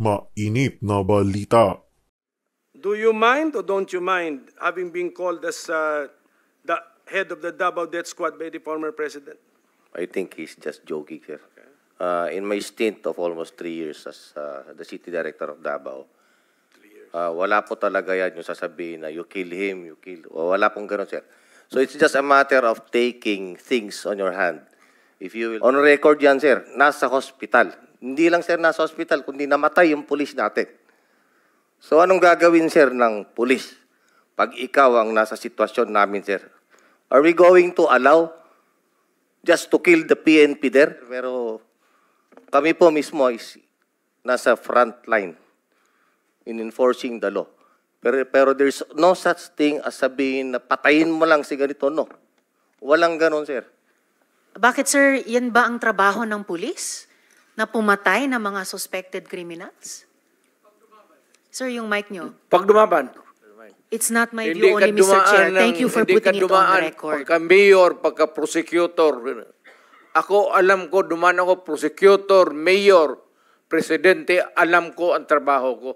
Mainit na balita. Do you mind or don't you mind having been called as the head of the Davao Death Squad by the former president? I think he's just joking, sir. In my stint of almost 3 years as the city director of Davao, wala po talaga yan yung sasabihin na you kill him, you kill... Wala pong ganun, sir. So it's just a matter of taking things on your hand. If you will... On record yan, sir, nasa hospital. Hindi lang, sir, nasa hospital, kundi namatay yung pulis natin. So anong gagawin, sir, ng pulis pag ikaw ang nasa sitwasyon namin, sir? Are we going to allow just to kill the PNP there? Pero kami po mismo is nasa front line in enforcing the law. Pero there's no such thing as sabihin na patayin mo lang si ganito, no. Walang ganon, sir. Bakit, sir, yan ba ang trabaho ng pulis? Na pumatay ng mga suspected criminals? Sir, yung mic nyo. Pag dumaban. It's not my view only, Mr. Chair. Thank you for putting it on the record. Pagka-mayor, pagka-prosecutor. Ako, alam ko, dumaan ako, prosecutor, mayor, presidente, alam ko ang trabaho ko.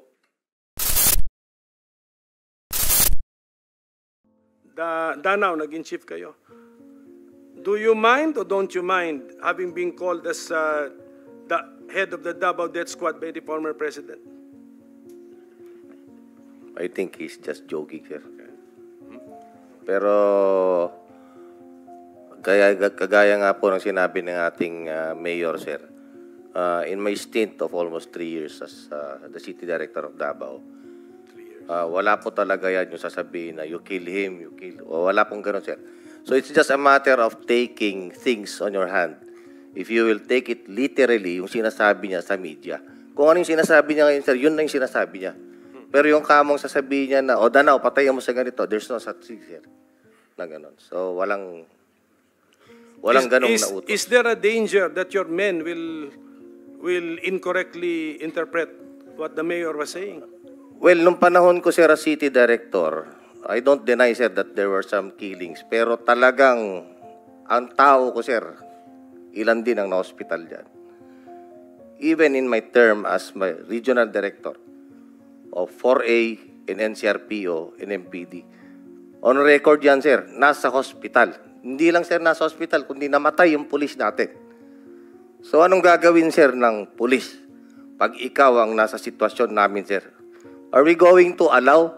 Danao, naging chief kayo. Do you mind or don't you mind having been called as the head of the Davao Death Squad by the former president? I think he's just joking, sir. Pero kagaya nga po ng sinabi ng ating mayor, sir, in my stint of almost 3 years as the city director of Davao, wala po talaga yan yung sasabihin na you kill him, you kill... Wala pong ganun, sir. So it's just a matter of taking things on your hand. If you will take it literally, yung sinasabi niya sa media. Kung ano yung sinasabi niya ngayon, sir, yun na yung sinasabi niya. Pero yung kamong sasabihin niya na, Danao, patayin mo sa ganito, there's no such thing, sir, na ganun. So walang ganong nautos. Is there a danger that your men will incorrectly interpret what the mayor was saying? Well, nung panahon ko, sir, as city director, I don't deny, sir, that there were some killings. Pero talagang, ang tao ko, sir, ilan din ang na-hospital dyan. Even in my term as my regional director of 4A in NCRPO and MPD, on record yan, sir, nasa hospital. Hindi lang, sir, nasa hospital, kundi namatay yung pulis natin. So anong gagawin, sir, ng pulis pag ikaw ang nasa sitwasyon namin, sir? Are we going to allow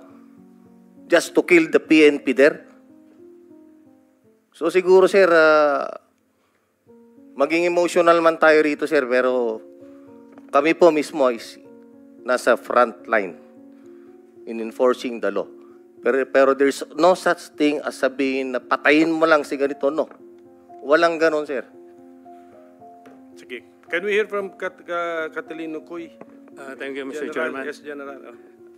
just to kill the PNP there? So siguro, sir, maging emotional man tayo rito, sir, pero kami po mismo is nasa front line in enforcing the law. Pero there's no such thing as sabihin na patayin mo lang si ganito, no. Walang ganon, sir. Sige. Can we hear from Catalino Cuy? Thank you, Mr. General, Chairman. yes, General.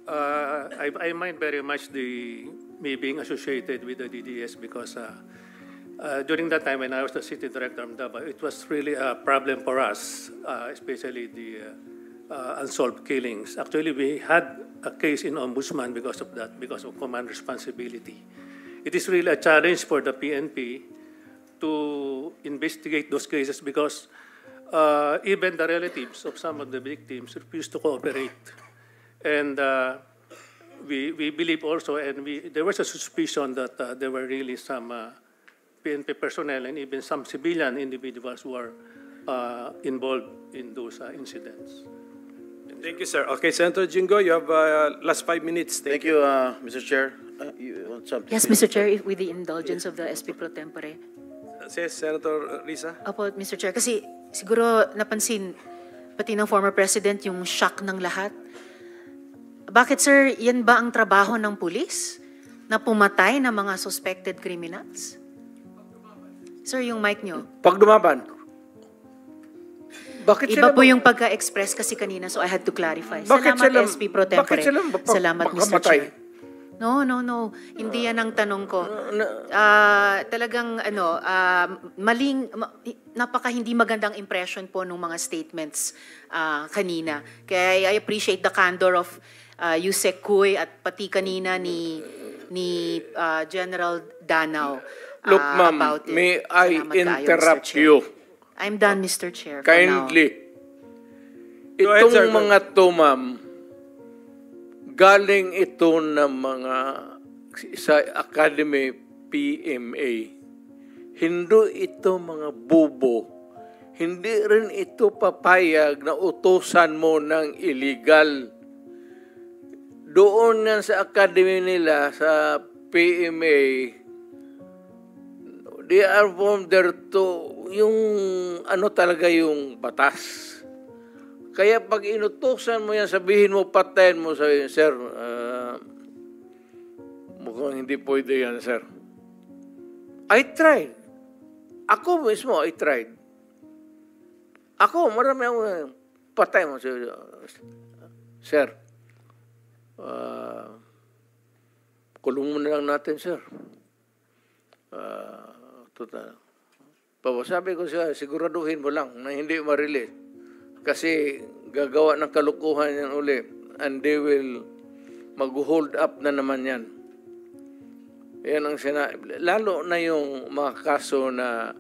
I mind very much me being associated with the DDS because during that time when I was the city director of Davao, it was really a problem for us, especially the unsolved killings. Actually, we had a case in Ombudsman because of that, because of command responsibility. It is really a challenge for the PNP to investigate those cases because even the relatives of some of the victims refused to cooperate. And we believe also, and there was a suspicion that there were really some PNP personnel and even some civilian individuals who are involved in those incidents. Thank you, sir. Okay, Senator Jingo, you have last 5 minutes. Thank you, Mr. Chair. What's up? Yes, Mr. Chair, with the indulgence of the SP Pro Tempore. Says Senator Risa. Opo, Mr. Chair, kasi siguro napansin, pati ng former president, yung shock ng lahat. Bakit, sir, yan ba ang trabaho ng pulis? Na pumatay ng mga suspected criminals? Sir, yung mic nyo. Pag dumaban. Bakit Iba po yung pagka-express kasi kanina, so I had to clarify. Salamat, SP Pro Tempore. Salamat, Mr. Chair. No. Hindi yan ang tanong ko. Talagang, napaka hindi magandang impression po ng mga statements kanina. Kaya I appreciate the candor of Yusek Cuy at pati kanina ni General Danao. Look, ma'am, may I interrupt you? I'm done, Mr. Chair. Kindly. Go ahead, sir. Itong mga to, ma'am, galing ito ng mga sa Academy PMA. Hindi ito mga bubo. Hindi rin ito papayag na utusan mo ng illegal. Doon yan sa academy nila, sa PMA, they are from there to, yung ano talaga yung batas. Kaya pag inutusan mo yan, sabihin mo, patayin mo, sabihin, sir, mukhang hindi pwede yan, sir. I tried. Ako mismo, I tried. Ako, marami akong patay mo. Sir, kulong mo na lang natin, sir. Sabi ko siya, siguraduhin mo lang na hindi ma-release. Kasi gagawa ng kalukuhan yan uli. And they will mag-hold up na naman yan. Yan ang lalo na yung mga kaso na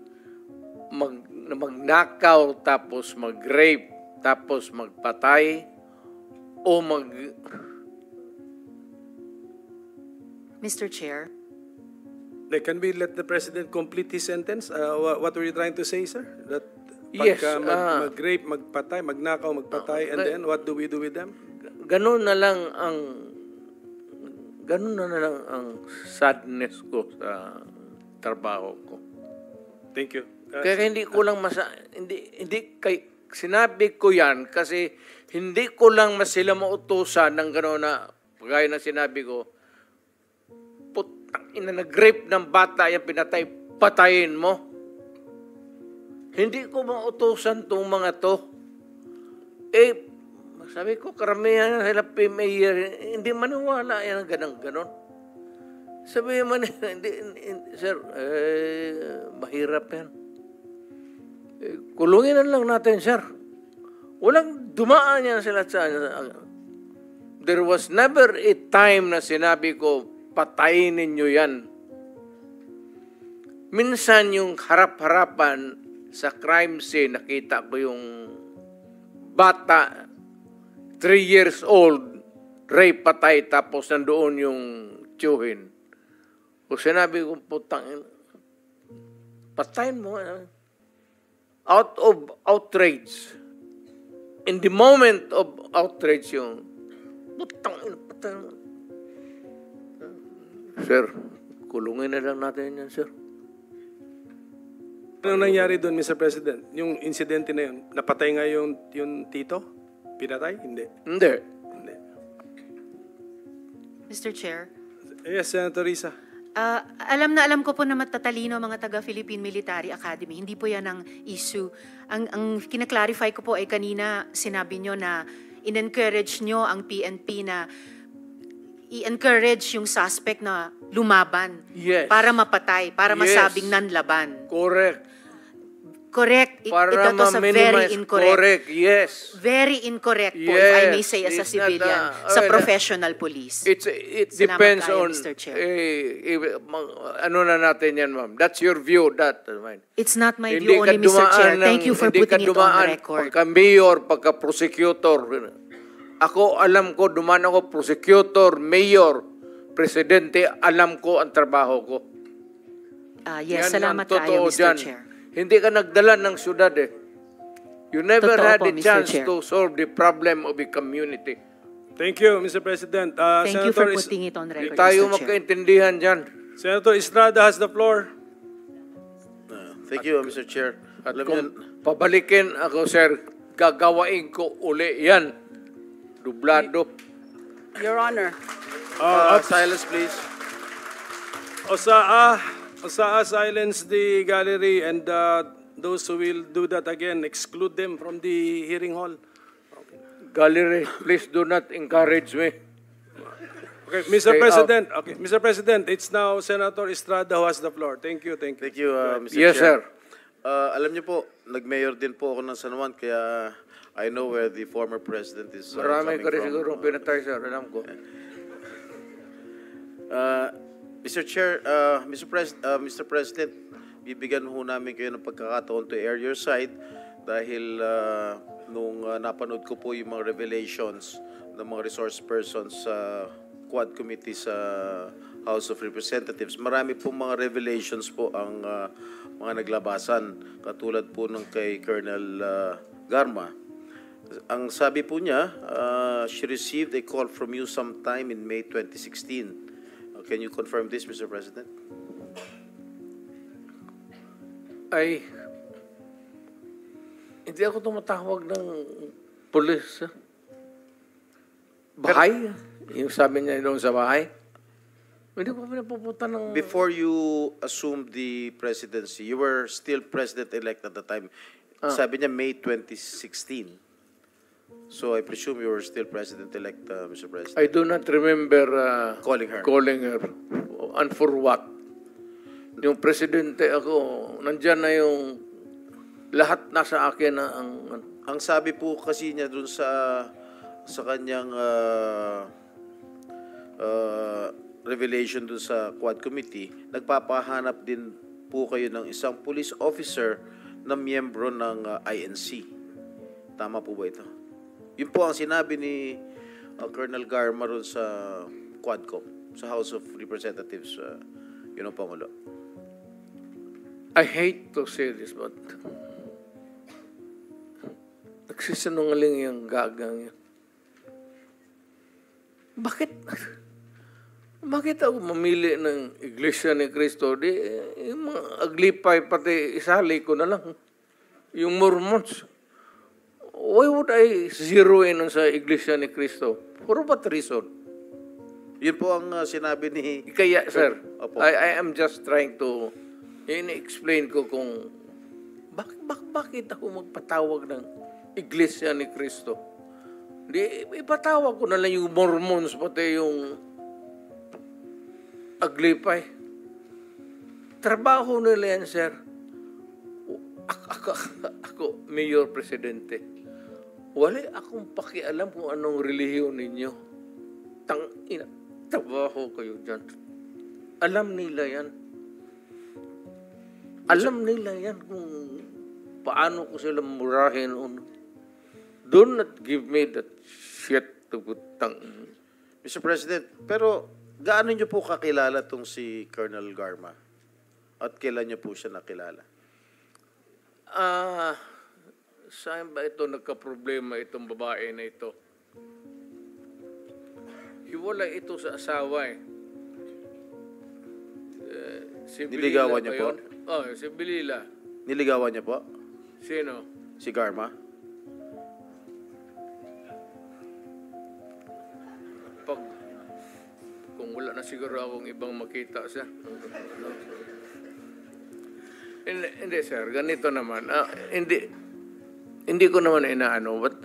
magnakaw, tapos mag-rape, tapos magpatay, o Mr. Chair. Can we let the President complete his sentence? What were you trying to say, sir? That Yes, pagka mag-rape, magpatay, magnakaw, magpatay, and then what do we do with them? Ganun na lang ang sadness ko sa trabaho ko. Thank you. Kaya hindi ko lang sinabi ko yan kasi hindi ko lang sila mautusan ng gano'n na gaya na sinabi ko, putang ina, nag-rape ng bata, yan pinatay, patayin mo. Hindi ko mautusan tong mga to. Sabi ko, karamihan sila PMA, hindi maniwala yan ganon. Sabi man, sir, mahirap yan. Kulungin na lang natin, sir. Walang dumaan yan sila sa... There was never a time na sinabi ko, patayin ninyo yan. Minsan yung harap-harapan sa crime scene, nakita ko yung bata, 3 years old, rape, patay, tapos nandoon yung tiyuhin. O sinabi ko, putang, patayin mo. Out of outrage. In the moment of outrage yung, putang, patayin mo. Sir, kulungin na lang natin yan, sir. Ano nangyari doon, Mr. President? Yung insidente na yun, napatay nga yung tito? Pinatay? Hindi. Hindi. Mr. Chair. Yes, Senator Risa. Alam na alam ko po na matatalino mga taga-Philippine Military Academy. Hindi po yan ang issue. Ang kinaklarify ko po ay kanina sinabi nyo na in-encourage nyo ang PNP na i-encourage yung suspect na lumaban. Yes. Para mapatay, para Yes. masabing nanlaban. Correct. Correct. Para That was a very incorrect. Correct, yes. Very incorrect po, if I may Yes, say as a it's not civilian, a- sa professional police. It Salamat depends kayo, on, Mr. Chair. ano na natin yan, ma'am. That's your view, that. It's not my view only, Mr. Chair. Thank you for putting it on the record. Pagka-mayor, pagka-prosecutor. Ako, alam ko, dumaan ako, prosecutor, mayor, presidente, alam ko ang trabaho ko. Yes, Yan salamat ang kayo, totoo Mr. dyan. Chair. Hindi ka nagdala ng syudad eh. You never Totoo had po, a Mr. chance Chair. to solve the problem of a community. Thank you, Mr. President. Thank you for Senator putting it on Hindi record, tayo Mr. Chair. magkaintindihan dyan. Senator Estrada has the floor. Thank you, Mr. Chair. At Alam kung niyo, pabalikin ako, sir, gagawain ko uli yan. Dublado. Your Honor. silence, please. Osaa, silence the gallery, and those who will do that again, exclude them from the hearing hall. Gallery, please do not encourage me. Okay, Mr. Stay President. Okay, Mr. President, it's now Senator Estrada who has the floor. Thank you, thank you. Thank you, Mr. Yes, Chair. sir. Alam niyo po, nag-mayor din po ako ng San Juan, kaya I know where the former president is Marami coming ka rin from. siguro pinatay, sir. Alam ko. Mr. Chair, Mr. President, bibigyan ho namin kayo ng pagkakataon to air your side dahil nung napanood ko po yung mga revelations ng mga resource persons sa Quad Committee sa House of Representatives. Marami po mga revelations po ang mga naglabasan, katulad po ng kay Colonel Garma. Ang sabi po niya, she received a call from you sometime in May 2016. Can you confirm this, Mr. President? Ay, hindi ako tumatawag ng pulis. Bahay? Yung sabi niya doon sa bahay? Hindi ko pinapupunta ng... Before you assumed the presidency, you were still president-elect at the time. Sabi niya May 2016. So I presume you were still president-elect, Mr. President. I do not remember Calling her. calling her. And for what? Yung presidente ako, nandyan na yung lahat nasa akin na Ang sabi po kasi niya dun sa kanyang revelation dun sa Quad Committee, nagpapahanap din po kayo ng isang police officer na miyembro ng INC. Tama po ba ito? Yun po ang sinabi ni Colonel Garma ron sa Quadcom, sa House of Representatives, yun ang Pangulo. I hate to say this, but nagsisinungaling yung gagang yan. Bakit ako mamili ng Iglesia ni Cristo? Di, yung mga aglipay, pati isali ko na lang. Yung Mormons. Why would I zero in sa Iglesia ni Cristo? For what reason? Yun po ang sinabi ni... Kaya, sir, Opo. I am just trying to explain ko kung bakit ako magpatawag ng Iglesia ni Cristo. Di, ipatawag ko na lang yung Mormons, pati yung aglipay. Trabaho nila yan, sir. Ako, Mayor Presidente. Wala akong pakialam kung anong relihiyon ninyo. Trabaho kayo dyan. Alam nila yan. Alam nila yan kung paano ko sila murahin. Do not give me that shit to butang. Mr. President, pero gaano niyo po kakilala tong si Colonel Garma? At kailan niyo po siya nakilala? Saan ba ito nagka-problema itong babae na ito? Hiwalay ito sa asawa eh. Si Niligawan niya ba po? yun? Oh, si Bilila. Niligawan niya po? Sino? Si Garma? Kung wala na siguro akong ibang makita siya. Hindi, sir. Ganito naman. Hindi ko naman inaano. But,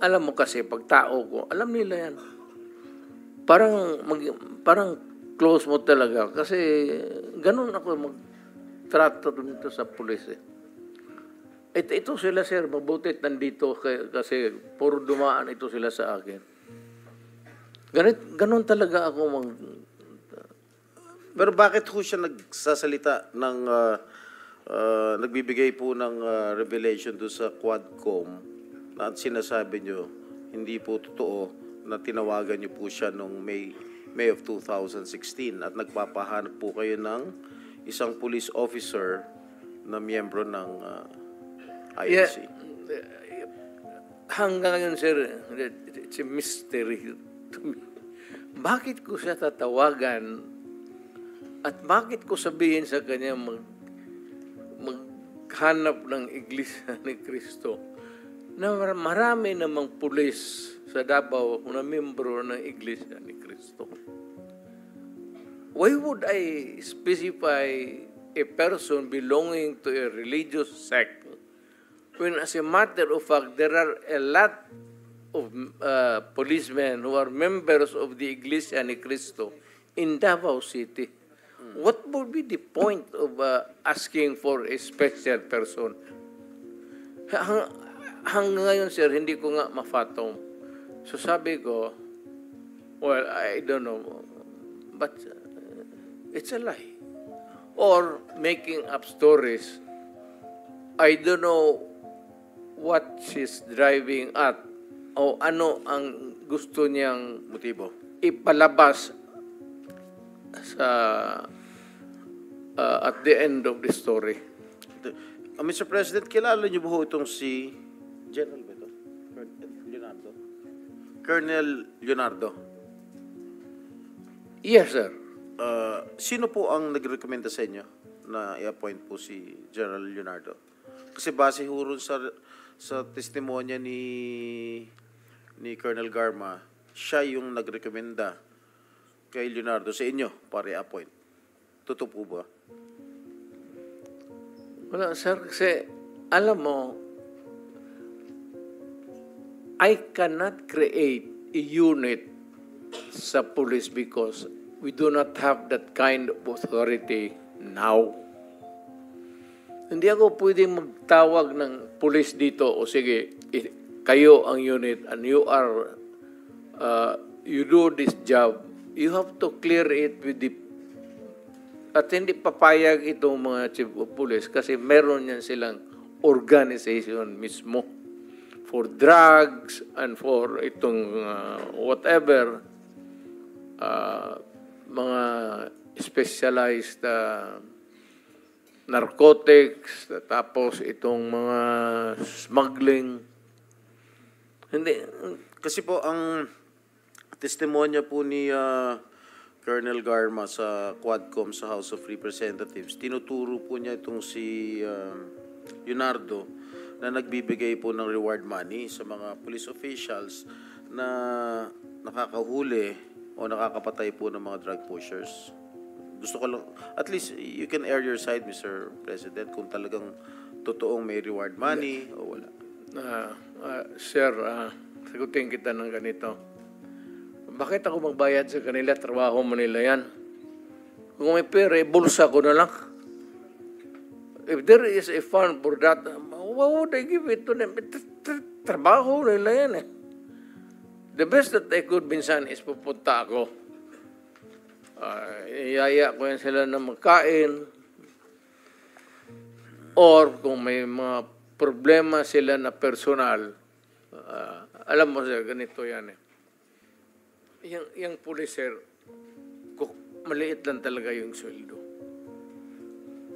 alam mo kasi, pag tao ko, alam nila yan. Parang close mo talaga. Kasi, ganun ako magtrato dito sa pulis eh. Ito sila, sir. Mabutit nandito kasi puro dumaan ito sila sa akin. Ganun talaga ako Pero bakit ho siya nagsasalita ng nagbibigay po ng revelation doon sa Quadcom na sinasabi nyo hindi po totoo na tinawagan nyo po siya noong May of 2016 at nagpapahanap po kayo ng isang police officer na miyembro ng INC? Hanggang ngayon, sir, it's a mystery to me. Bakit ko siya tatawagan at bakit ko sabihin sa kanya maghanap ng Iglesia ni Cristo na marami namang pulis sa Davao na membro ng Iglesia ni Cristo? Why would I specify a person belonging to a religious sect when, as a matter of fact, there are a lot of policemen who are members of the Iglesia ni Cristo in Davao City? What would be the point of asking for a special person? Hanggang ngayon, sir, hindi ko nga mafatong. So sabi ko, well, I don't know, but it's a lie. Or making up stories I don't know what she's driving at o ano ang gusto niyang Motibo. ipalabas sa at the end of the story. Mr. President, kilala niyo ba ho itong si General ba ito? Leonardo? Colonel Leonardo. Yes, sir. Sino po ang nagrekomenda sa inyo na i-appoint po si General Leonardo? Kasi base ho ron sa testimonya ni Colonel Garma, siya yung nagrekomenda kay Leonardo sa inyo para i-appoint. Totoo po ba? Wala, sir, kasi alam mo, I cannot create a unit sa police because we do not have that kind of authority now. Hindi ako pwedeng magtawag ng police dito, o sige, kayo ang unit and you are, you do this job. You have to clear it with the, at hindi papayag itong mga chief of police kasi meron yan silang organization mismo for drugs and for itong whatever mga specialized narcotics, tapos itong mga smuggling. Hindi. Kasi po ang testimonya po ni Colonel Garma sa Quadcom sa House of Representatives, tinuturo po niya itong si Leonardo na nagbibigay po ng reward money sa mga police officials na nakakahuli o nakakapatay po ng mga drug pushers. Gusto ko lang, at least you can air your side, Mr. President, kung talagang totoong may reward money o wala. Sir, sagutin kita ng ganito. Bakit ako magbayad sa kanila? Trabaho mo nila yan. Kung may pera, bulsa ko na lang. If there is a fund for that, why would I give it to them? Trabaho nila yan eh. The best that I could minsan is pupunta ako. Iyaya ko yan sila na magkain. Or kung may mga problema sila na personal, alam mo sir, ganito yan eh. Yung police sir, maliit lang talaga yung sweldo.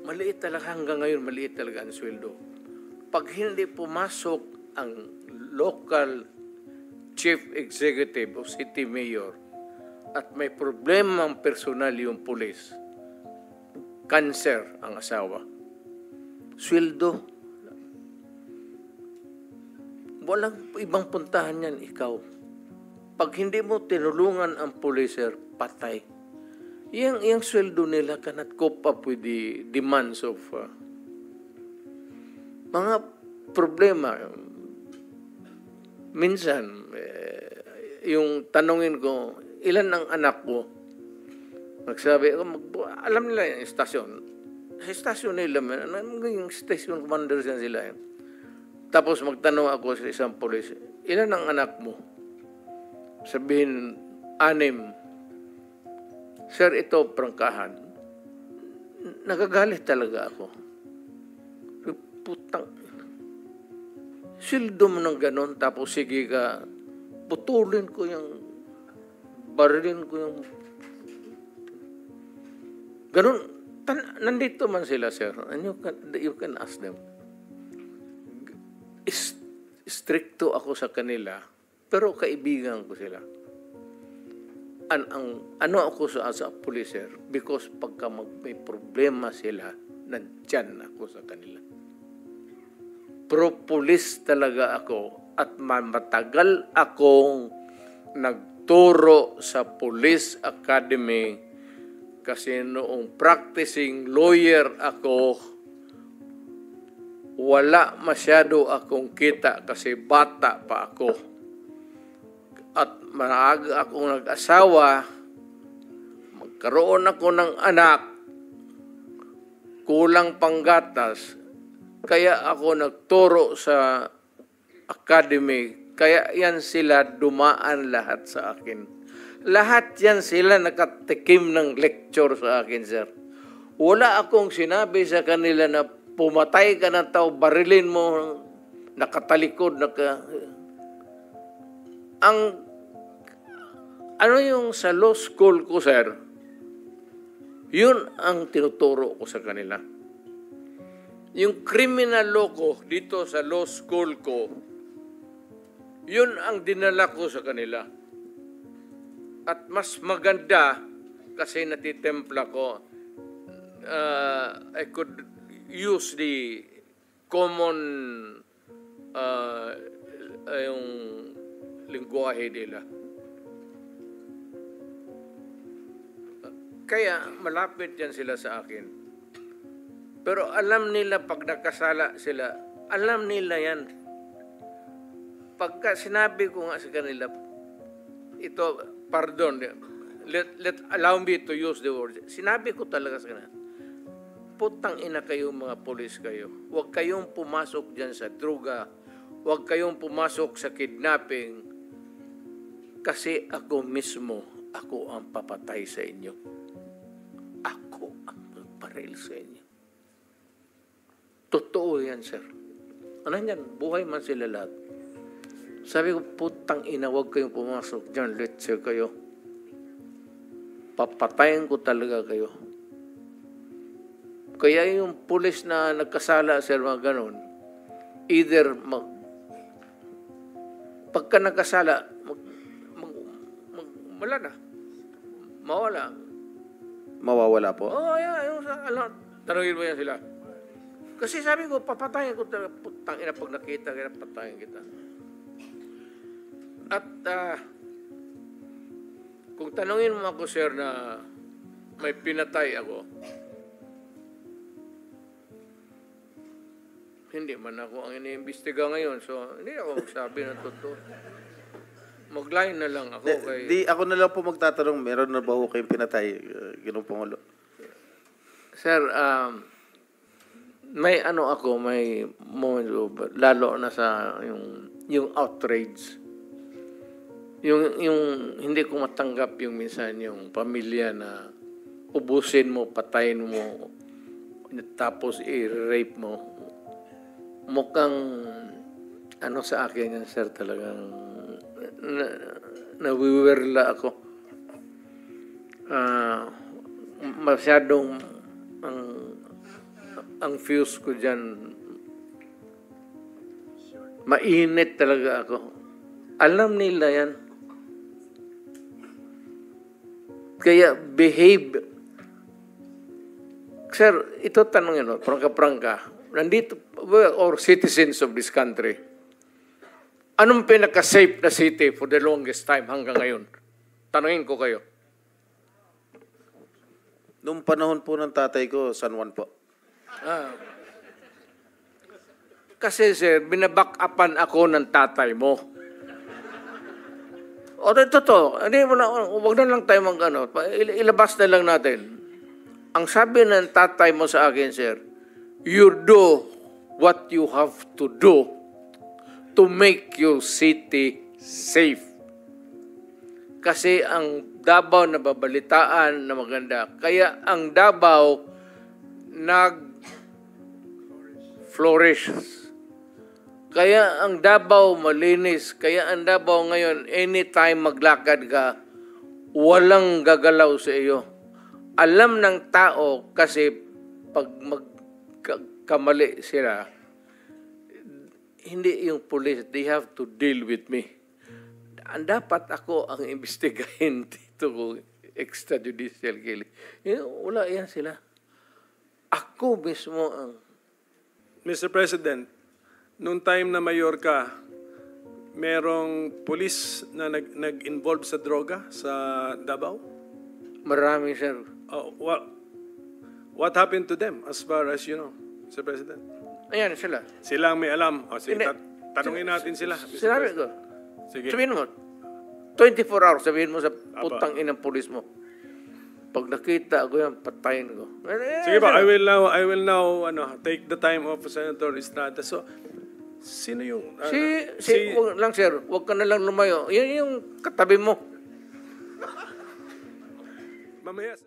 Maliit talaga, hanggang ngayon maliit talaga ang sweldo. Pag hindi pumasok ang local chief executive o city mayor at may problema ang personal yung police, cancer ang asawa, sweldo, walang ibang puntahan yan, ikaw. Pag hindi mo tinulungan ang policer, patay. Yung sweldo nila cannot cope up with the demands of mga problema. Minsan, yung tanungin ko, ilan ang anak ko? Magsabi, alam nila yung estasyon. Sa estasyon nila, yung station commander sila. Tapos magtanong ako sa isang polis, ilan ang anak mo? Sabihin, 6. Sir, ito prangkahan. Nagagalit talaga ako. Putang. Sildo mo ng ganon, tapos sige ka, putulin ko yung, barilin ko yung, ganon. Nandito man sila, sir. And you can ask them. Stricto ako sa kanila, pero kaibigan ko sila. Ano ako sa policer? Because pagka may problema sila, nandyan ako sa kanila. Pro-police talaga ako at matagal akong nagturo sa Police Academy kasi noong practicing lawyer ako, wala masyado akong kita kasi bata pa ako. At maaga akong nag-asawa, magkaroon ako ng anak, kulang panggatas, kaya ako nagturo sa academy, kaya yan sila dumaan lahat sa akin. Lahat yan sila nakatikim ng lecture sa akin, sir. Wala akong sinabi sa kanila na pumatay ka ng tao, barilin mo, nakatalikod, ano yung sa law school ko, sir, yun ang tinuturo ko sa kanila. Yung criminal law ko, dito sa law school ko, yun ang dinala ko sa kanila. At mas maganda, kasi natitempla ko, I could use the common yung lingwahe nila. Kaya malapit yan sila sa akin. Pero alam nila pag nakasala sila, alam nila yan. Pagka sinabi ko nga sa kanila, ito, pardon, allow me to use the word. Sinabi ko talaga sa kanila, putang ina kayo mga polis kayo. Huwag kayong pumasok dyan sa droga. Huwag kayong pumasok sa kidnapping. Kasi ako mismo, ako ang papatay sa inyo. Ako ang magparil sa inyo. Totoo yan, sir. Ano yan? Buhay man sila lahat. Sabi ko, putang ina, huwag kayong pumasok dyan. Let's say kayo. Papatayin ko talaga kayo. Kaya yung pulis na nagkasala, sir, mga ganon, either pagka nagkasala, wala na. Mawala. Mawawala po? Oo, yan. Tanungin mo yan sila. Kasi sabi ko, papatayin ko talaga. Putang ina, pag nakita kita, patayin kita. At kung tanungin mo ako, sir, na may pinatay ako, hindi man ako ang iniimbestiga ngayon. So, hindi ako magsabi ng totoo. Mag-line na lang ako. Ako na lang po magtatanong, meron na ba ho kayong pinatay, Ginoong Pangulo? Sir, may may moments, lalo na sa yung outrage. Yung hindi ko matanggap yung minsan yung pamilya na ubusin mo, patayin mo, tapos i-rape mo. Mukhang sa akin yan, sir, talagang nawiwirla ako. Masyadong ang fuse ko dyan, mainit talaga ako. Alam nila yan. Kaya behave. Sir, ito tanongin mo, prangka-prangka. Nandito, or citizens of this country, anong pinaka-safe na city for the longest time hanggang ngayon? Tanungin ko kayo. Noong panahon po ng tatay ko, San Juan po. Kasi, sir, binaback-upan ako ng tatay mo. O, totoo. Huwag na lang tayo ilabas na lang natin. Ang sabi ng tatay mo sa akin, sir, you do what you have to do to make your city safe. Kasi ang Davao nababalitaan na maganda. Kaya ang Davao nag-flourish. Kaya ang Davao malinis. Kaya ang Davao ngayon, anytime maglakad ka, walang gagalaw sa iyo. Alam ng tao kasi pag kamali sila, hindi yung police, they have to deal with me. Dapat ako ang imbestigahin dito kung extrajudicial killing. Wala yan sila. Ako mismo ang... Mr. President, noong time na mayor ka, merong police na nag-involve sa droga sa Davao? Marami, sir. What happened to them as far as you know, Mr. President? Ayan, sila. Sila ang may alam. Sige, tanungin natin sila. Sinabi ko. Sige. Sabihin mo, 24 hours, sabihin mo sa putang inang pulis mo. Pag nakita ako yan, patayin ko. Sige ba, I will now take the time of Senator Estrada. So, sino yung... wag lang, sir. Huwag ka na lang lumayo. Yan yung katabi mo. Mamaya...